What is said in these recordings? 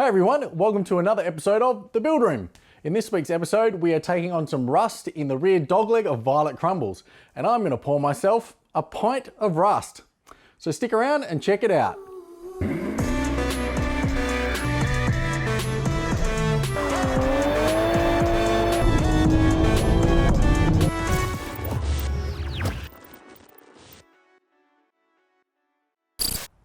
Hey everyone, welcome to another episode of The Build Room. In this week's episode, we are taking on some rust in the rear dogleg of Violet Crumbles, and I'm going to pour myself a pint of rust. So stick around and check it out.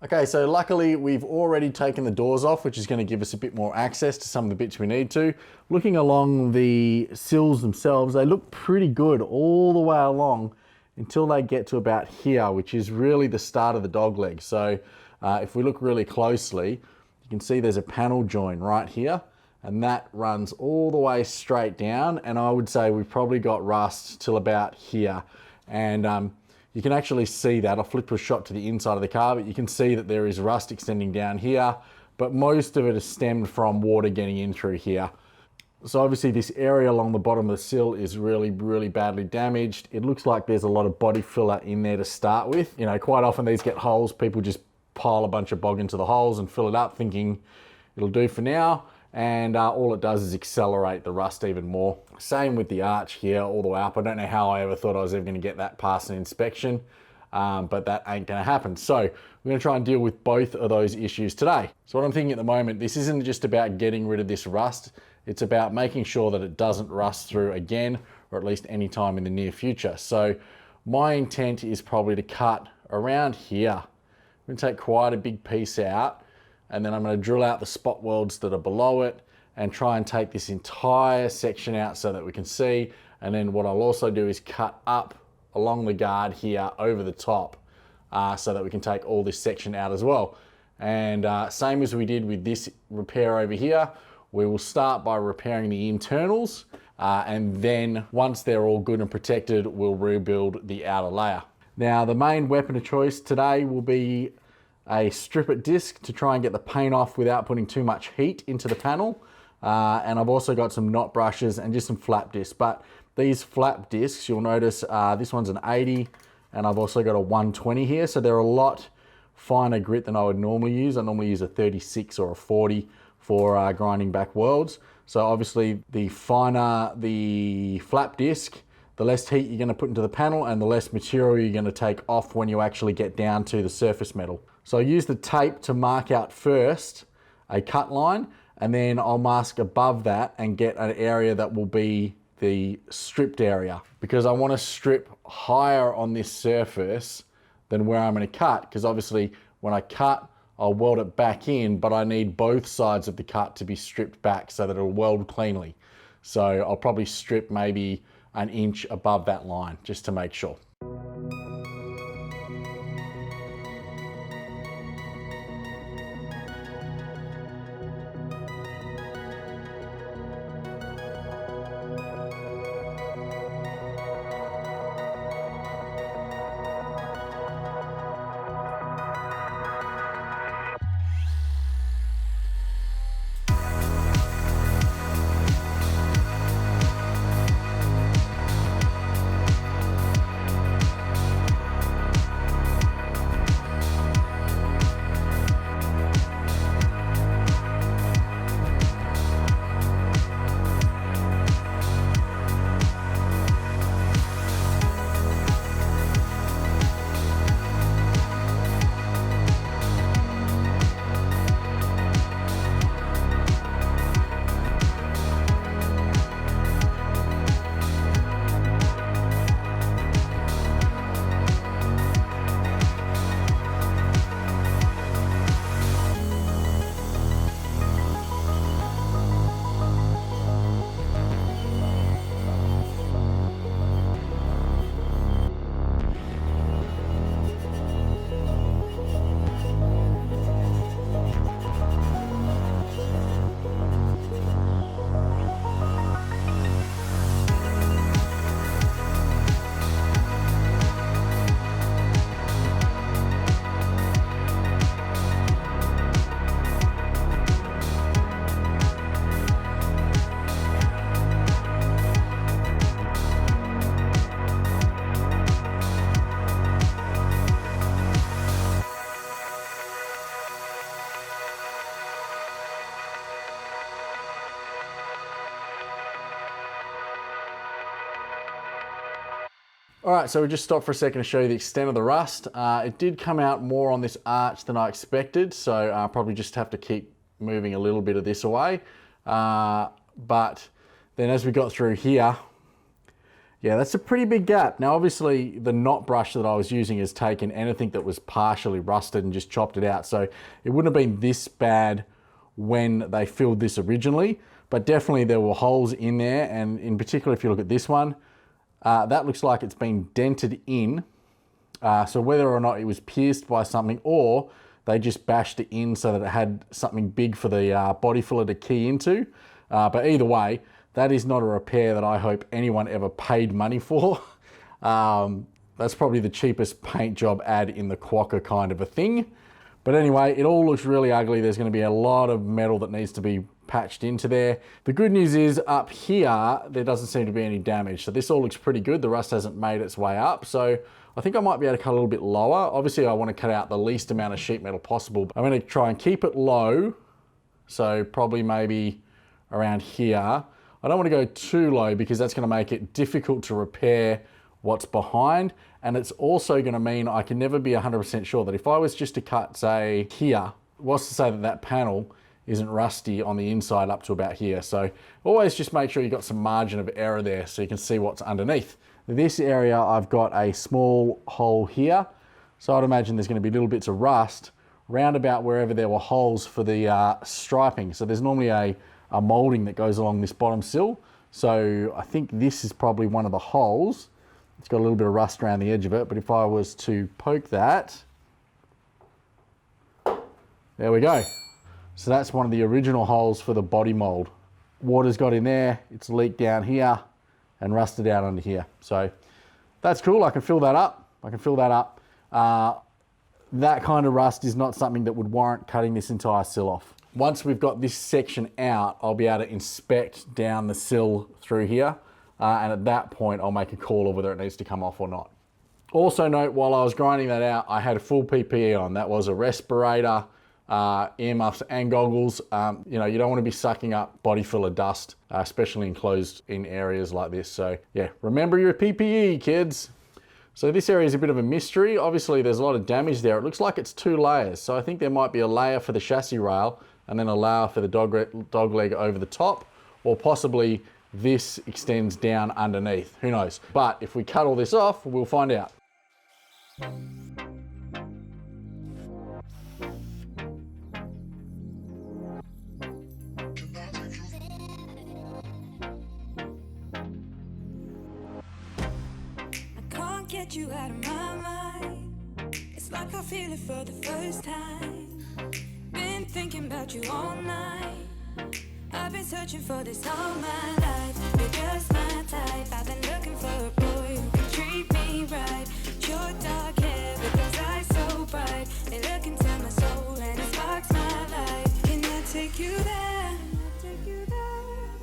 Okay, so luckily we've already taken the doors off, which is going to give us a bit more access to some of the bits we need to. Looking along the sills themselves, they look pretty good all the way along until they get to about here, which is really the start of the dogleg. So if we look really closely, you can see there's a panel join right here, and that runs all the way straight down. And I would say we've probably got rust till about here. And you can actually see that. I'll flip a shot to the inside of the car, but you can see that there is rust extending down here, but most of it is stemmed from water getting in through here. So obviously this area along the bottom of the sill is really badly damaged. It looks like there's a lot of body filler in there to start with. You know, quite often these get holes, people just pile a bunch of bog into the holes and fill it up thinking it'll do for now. And all it does is accelerate the rust even more. Same with the arch here all the way up. I don't know how I ever thought I was ever going to get that past an inspection, but that ain't going to happen. So we're going to try and deal with both of those issues today. So what I'm thinking at the moment, this isn't just about getting rid of this rust. It's about making sure that it doesn't rust through again, or at least any time in the near future. So my intent is probably to cut around here. I'm going to take quite a big piece out, and then I'm going to drill out the spot welds that are below it and try and take this entire section out so that we can see. And then what I'll also do is cut up along the guard here over the top so that we can take all this section out as well. And same as we did with this repair over here, we will start by repairing the internals, and then once they're all good and protected, we'll rebuild the outer layer. Now the main weapon of choice today will be a strip it disc to try and get the paint off without putting too much heat into the panel. And I've also got some knot brushes and just some flap discs. But these flap discs, you'll notice this one's an 80 and I've also got a 120 here. So they're a lot finer grit than I would normally use. I normally use a 36 or a 40 for grinding back welds. So obviously the finer the flap disc, the less heat you're going to put into the panel and the less material you're going to take off when you actually get down to the surface metal. So I use the tape to mark out first a cut line, and then I'll mask above that and get an area that will be the stripped area, because I want to strip higher on this surface than where I'm going to cut, because obviously when I cut, I'll weld it back in, but I need both sides of the cut to be stripped back so that it'll weld cleanly. So I'll probably strip maybe an inch above that line just to make sure. All right, so we just stopped for a second to show you the extent of the rust. It did come out more on this arch than I expected, so probably just have to keep moving a little bit of this away. But then as we got through here, yeah, that's a pretty big gap. Now, obviously, the knot brush that I was using has taken anything that was partially rusted and just chopped it out. So it wouldn't have been this bad when they filled this originally, but definitely there were holes in there. And in particular, if you look at this one, that looks like it's been dented in. So whether or not it was pierced by something or they just bashed it in so that it had something big for the body filler to key into. But either way, that is not a repair that I hope anyone ever paid money for. That's probably the cheapest paint job ad in the quokka kind of a thing. But anyway, it all looks really ugly. There's going to be a lot of metal that needs to be patched into there. The good news is up here, there doesn't seem to be any damage. So this all looks pretty good. The rust hasn't made its way up. So I think I might be able to cut a little bit lower. Obviously, I want to cut out the least amount of sheet metal possible. I'm going to try and keep it low. So probably maybe around here. I don't want to go too low because that's going to make it difficult to repair what's behind. And it's also going to mean I can never be 100% sure that if I was just to cut, say, here, what's to say that that panel isn't rusty on the inside up to about here. So always just make sure you've got some margin of error there so you can see what's underneath. This area, I've got a small hole here. So I'd imagine there's going to be little bits of rust round about wherever there were holes for the striping. So there's normally a molding that goes along this bottom sill. So I think this is probably one of the holes. It's got a little bit of rust around the edge of it, but if I was to poke that, there we go. So that's one of the original holes for the body mold. Water's got in there, it's leaked down here and rusted out under here. So that's cool, I can fill that up. That kind of rust is not something that would warrant cutting this entire sill off. Once we've got this section out, I'll be able to inspect down the sill through here. And at that point, I'll make a call of whether it needs to come off or not. Also note, while I was grinding that out, I had a full PPE on. That was a respirator, earmuffs and goggles. You know, you don't want to be sucking up body full of dust, especially enclosed in areas like this. So yeah, remember your PPE, kids. So this area is a bit of a mystery. Obviously there's a lot of damage there. It looks like it's 2 layers. So I think there might be a layer for the chassis rail and then a layer for the dog leg over the top, or possibly this extends down underneath, who knows? But if we cut all this off, we'll find out. Get you out of my mind. It's like I feel it for the first time. Been thinking about you all night. I've been searching for this all my life. You're just my type. I've been looking for a boy who can treat me right. Your dark hair with those eyes so bright. They look into my soul and it sparks my life. Can I take you there?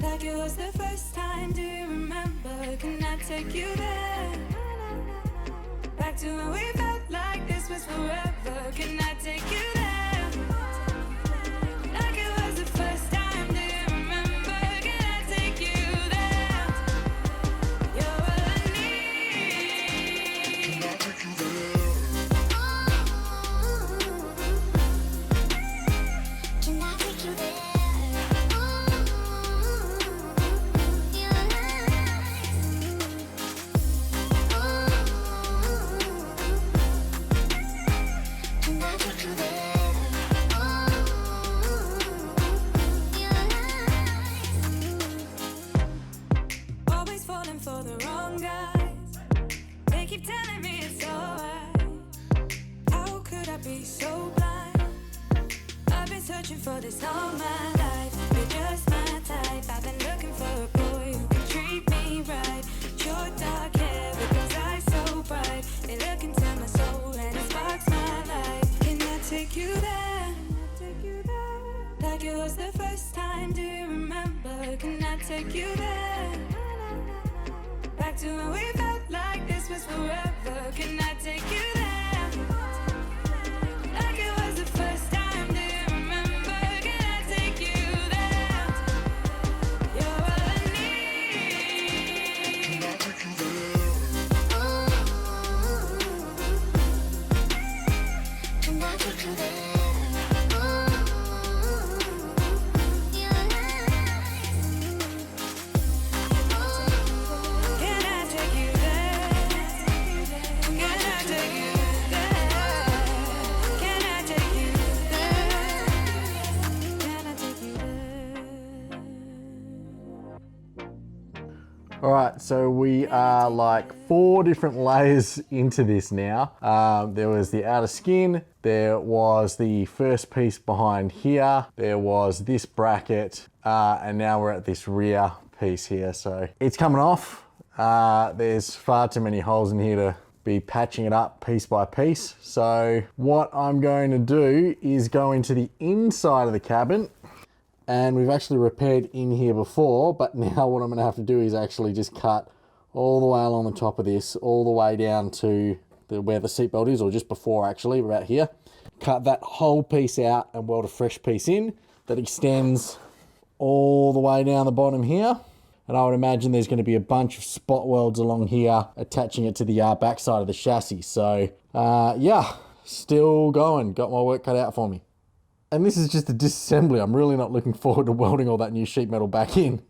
Like it was the first time. Do you remember? Can I take you there? Back to when we felt like this was forever. Can I take you there? Like it was the first time. Do you remember? Can I take you there? You're all I need. Can I take you there? Can I take you there? For the wrong guys, they keep telling me it's alright. How could I be so blind? I've been searching for this all my life. You're just my type. I've been looking for a boy who can treat me right. Your dark hair with those eyes so bright. They look into my soul and it sparks my life. Can I take you there? Like it was the first time. Do you remember? Can I take you there? Back to when we felt like this was forever. Can I take you there? Like it was the first time. Do you remember? Can I take you there? You're all I need. Can I take you there? All right, so we are like 4 different layers into this now. There was the outer skin, there was the first piece behind here, there was this bracket, and now we're at this rear piece here. So it's coming off. There's far too many holes in here to be patching it up piece by piece. So what I'm going to do is go into the inside of the cabin, and we've actually repaired in here before, but now what I'm going to have to do is actually just cut all the way along the top of this, all the way down to where the seatbelt is, or just before actually, about here. Cut that whole piece out and weld a fresh piece in that extends all the way down the bottom here. And I would imagine there's going to be a bunch of spot welds along here attaching it to the backside of the chassis. So yeah, still going. Got my work cut out for me. And this is just a disassembly. I'm really not looking forward to welding all that new sheet metal back in.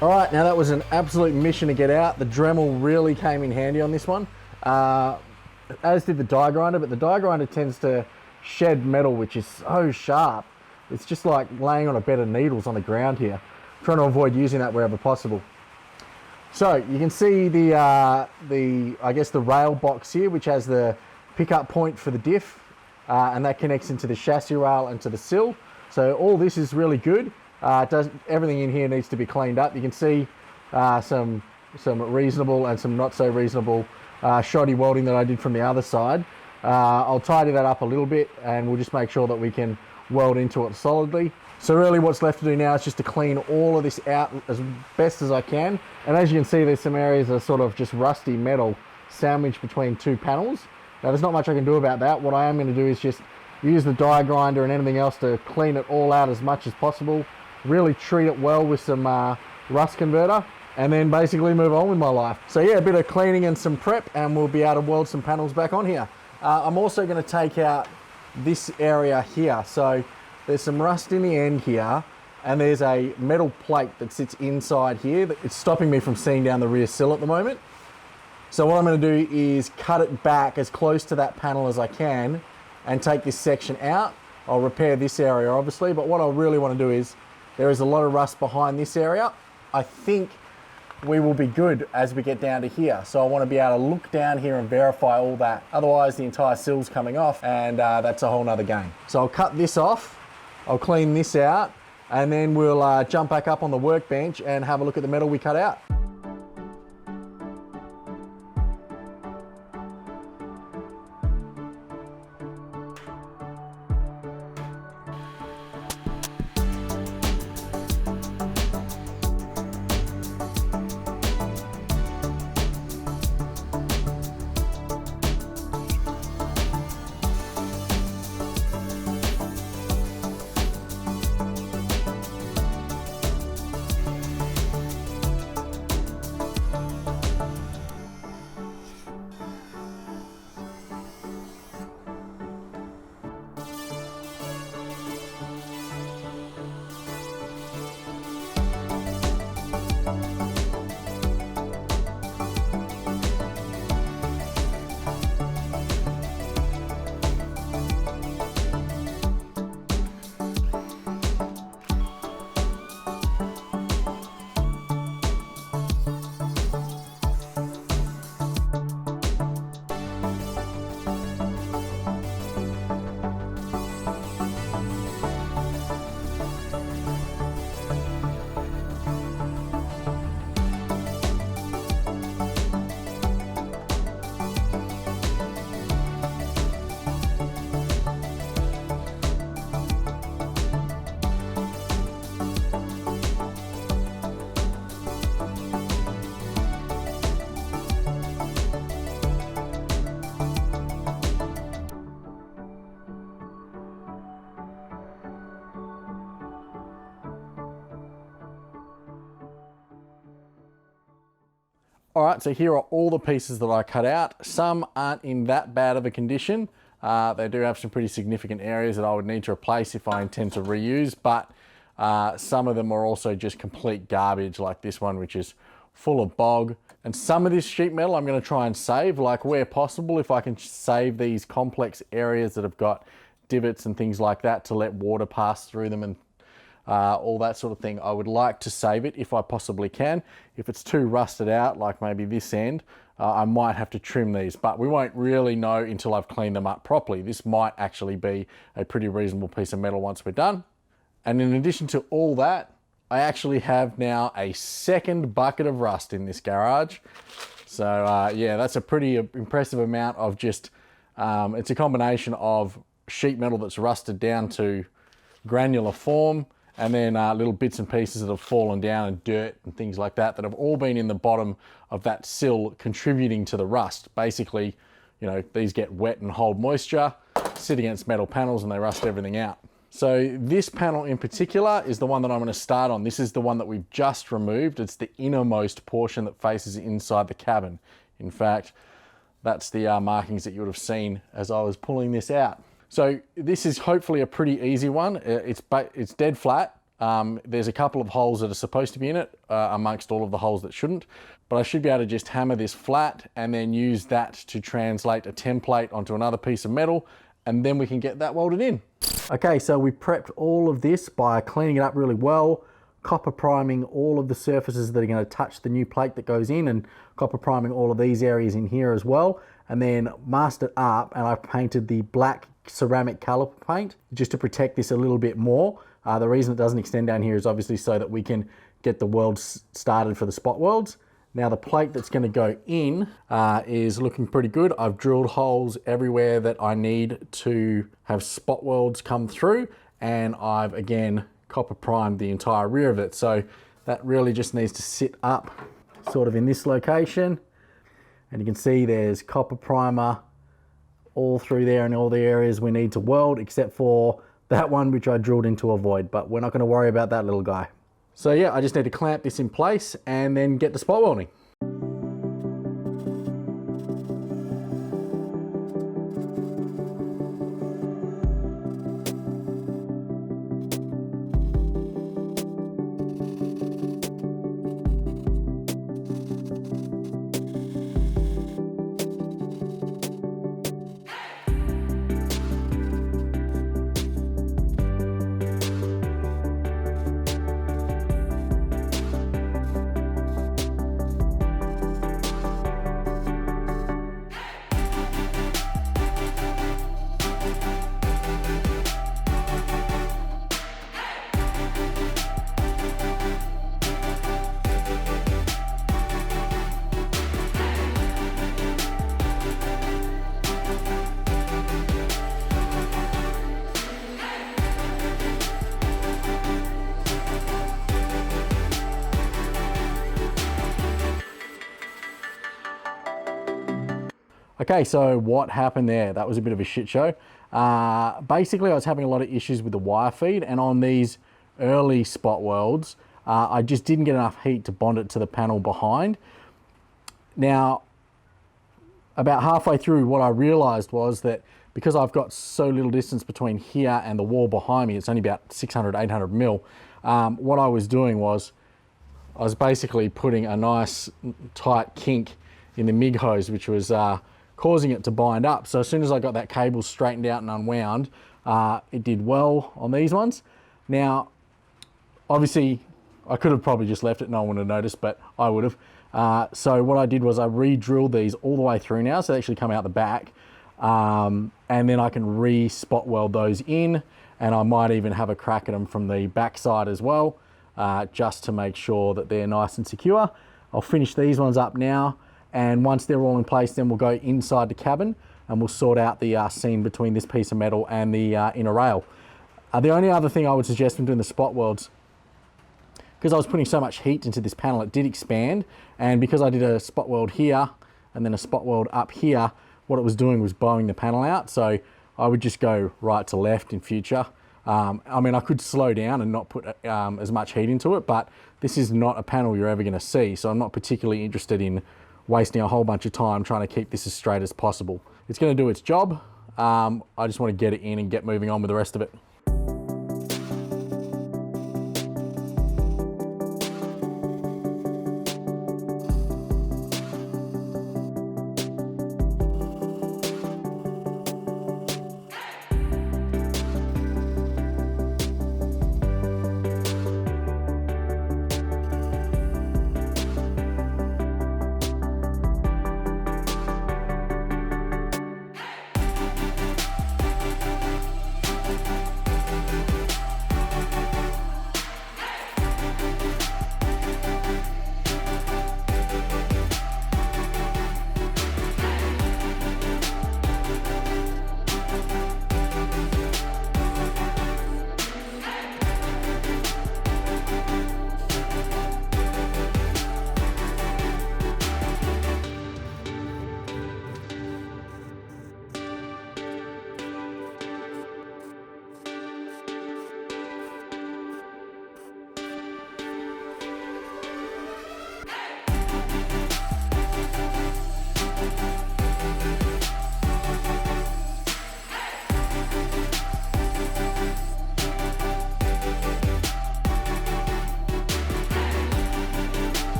All right, now that was an absolute mission to get out. The Dremel really came in handy on this one, as did the die grinder, but the die grinder tends to shed metal, which is so sharp. It's just like laying on a bed of needles on the ground here. I'm trying to avoid using that wherever possible. So you can see the I guess the rail box here, which has the pickup point for the diff, and that connects into the chassis rail and to the sill. So all this is really good. Everything in here needs to be cleaned up. You can see some reasonable and some not so reasonable shoddy welding that I did from the other side. I'll tidy that up a little bit, and we'll just make sure that we can weld into it solidly. So really what's left to do now is just to clean all of this out as best as I can. And as you can see, there's some areas of sort of just rusty metal sandwiched between 2 panels. Now there's not much I can do about that. What I am going to do is just use the die grinder and anything else to clean it all out as much as possible. Really treat it well with some rust converter, and then basically move on with my life. So yeah, a bit of cleaning and some prep, and we'll be able to weld some panels back on here. I'm also going to take out this area here. So there's some rust in the end here, and there's a metal plate that sits inside here. It's stopping me from seeing down the rear sill at the moment. So what I'm going to do is cut it back as close to that panel as I can and take this section out. I'll repair this area obviously, but what I really want to do is, there is a lot of rust behind this area. I think we will be good as we get down to here. So I want to be able to look down here and verify all that. Otherwise the entire sill's coming off, and that's a whole nother game. So I'll cut this off, I'll clean this out, and then we'll jump back up on the workbench and have a look at the metal we cut out. All right, so here are all the pieces that I cut out. Some aren't in that bad of a condition. They do have some pretty significant areas that I would need to replace if I intend to reuse, but some of them are also just complete garbage, like this one, which is full of bog. And some of this sheet metal I'm going to try and save, like where possible, if I can save these complex areas that have got divots and things like that to let water pass through them and all that sort of thing. I would like to save it if I possibly can. If it's too rusted out, like maybe this end, I might have to trim these, but we won't really know until I've cleaned them up properly. This might actually be a pretty reasonable piece of metal once we're done. And in addition to all that, I actually have now a second bucket of rust in this garage. So yeah, that's a pretty impressive amount of just, it's a combination of sheet metal that's rusted down to granular form, and then little bits and pieces that have fallen down, and dirt and things like that that have all been in the bottom of that sill contributing to the rust. Basically, you know, these get wet and hold moisture, sit against metal panels, and they rust everything out. So this panel in particular is the one that I'm going to start on. This is the one that we've just removed. It's the innermost portion that faces inside the cabin. In fact, that's the markings that you would have seen as I was pulling this out. So this is hopefully a pretty easy one. It's dead flat. There's a couple of holes that are supposed to be in it amongst all of the holes that shouldn't, but I should be able to just hammer this flat and then use that to translate a template onto another piece of metal, and then we can get that welded in. Okay, so we prepped all of this by cleaning it up really well, copper priming all of the surfaces that are going to touch the new plate that goes in, and copper priming all of these areas in here as well, and then masked it up, and I painted the black ceramic caliper paint just to protect this a little bit more. The reason it doesn't extend down here is obviously so that we can get the welds started for the spot welds. Now the plate that's going to go in is looking pretty good. I've drilled holes everywhere that I need to have spot welds come through, and I've again copper primed the entire rear of it. So that really just needs to sit up sort of in this location, and you can see there's copper primer all through there in all the areas we need to weld, except for that one which I drilled into a void, but we're not going to worry about that little guy. So yeah, I just need to clamp this in place and then get the spot welding. Okay, so what happened there? That was a bit of a shit show. Basically, I was having a lot of issues with the wire feed, and on these early spot welds, I just didn't get enough heat to bond it to the panel behind. Now, about halfway through, what I realized was that because I've got so little distance between here and the wall behind me, it's only about 600, 800 mil, what I was doing was I was basically putting a nice tight kink in the MIG hose, which was causing it to bind up. So as soon as I got that cable straightened out and unwound, it did well on these ones. Now, obviously, I could have probably just left it, no one would have noticed, but I would have. So what I did was I re-drilled these all the way through now, so they actually come out the back. And then I can re-spot weld those in, and I might even have a crack at them from the back side as well, just to make sure that they're nice and secure. I'll finish these ones up now, and once they're all in place, then we'll go inside the cabin and we'll sort out the seam between this piece of metal and the inner rail. The only other thing I would suggest when doing the spot welds, because I was putting so much heat into this panel, it did expand, and because I did a spot weld here and then a spot weld up here, what it was doing was bowing the panel out. So I would just go right to left in future. I mean, I could slow down and not put as much heat into it, but this is not a panel you're ever going to see, so I'm not particularly interested in wasting a whole bunch of time trying to keep this as straight as possible. It's going to do its job. I just want to get it in and get moving on with the rest of it.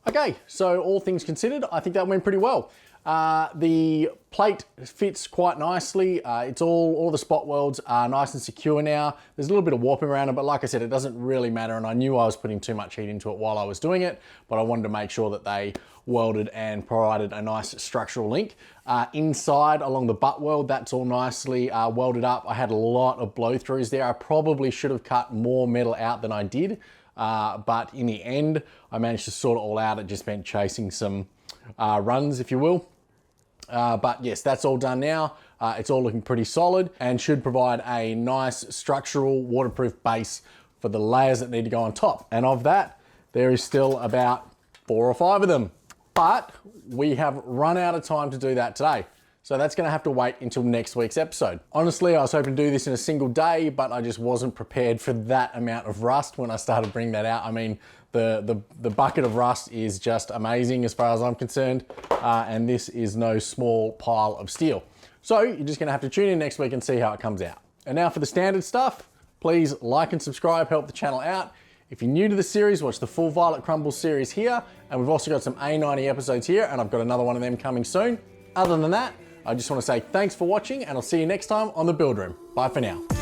Okay, so all things considered, I think that went pretty well. The plate fits quite nicely. It's all the spot welds are nice and secure now. There's a little bit of warping around it, but like I said, it doesn't really matter. And I knew I was putting too much heat into it while I was doing it, but I wanted to make sure that they welded and provided a nice structural link. Inside along the butt weld, that's all nicely welded up. I had a lot of blow throughs there. I probably should have cut more metal out than I did. But in the end, I managed to sort it all out. It just meant chasing some runs, if you will. But yes, that's all done now. It's all looking pretty solid and should provide a nice structural waterproof base for the layers that need to go on top. And of that, there is still about 4 or 5 of them. But we have run out of time to do that today. So that's gonna have to wait until next week's episode. Honestly, I was hoping to do this in a single day, but I just wasn't prepared for that amount of rust when I started bringing that out. I mean, the bucket of rust is just amazing as far as I'm concerned, and this is no small pile of steel. So you're just gonna have to tune in next week and see how it comes out. And now for the standard stuff, please like and subscribe, help the channel out. If you're new to the series, watch the full Violet Crumbles series here, and we've also got some A90 episodes here, and I've got another one of them coming soon. Other than that, I just want to say thanks for watching, and I'll see you next time on The Build Room. Bye for now.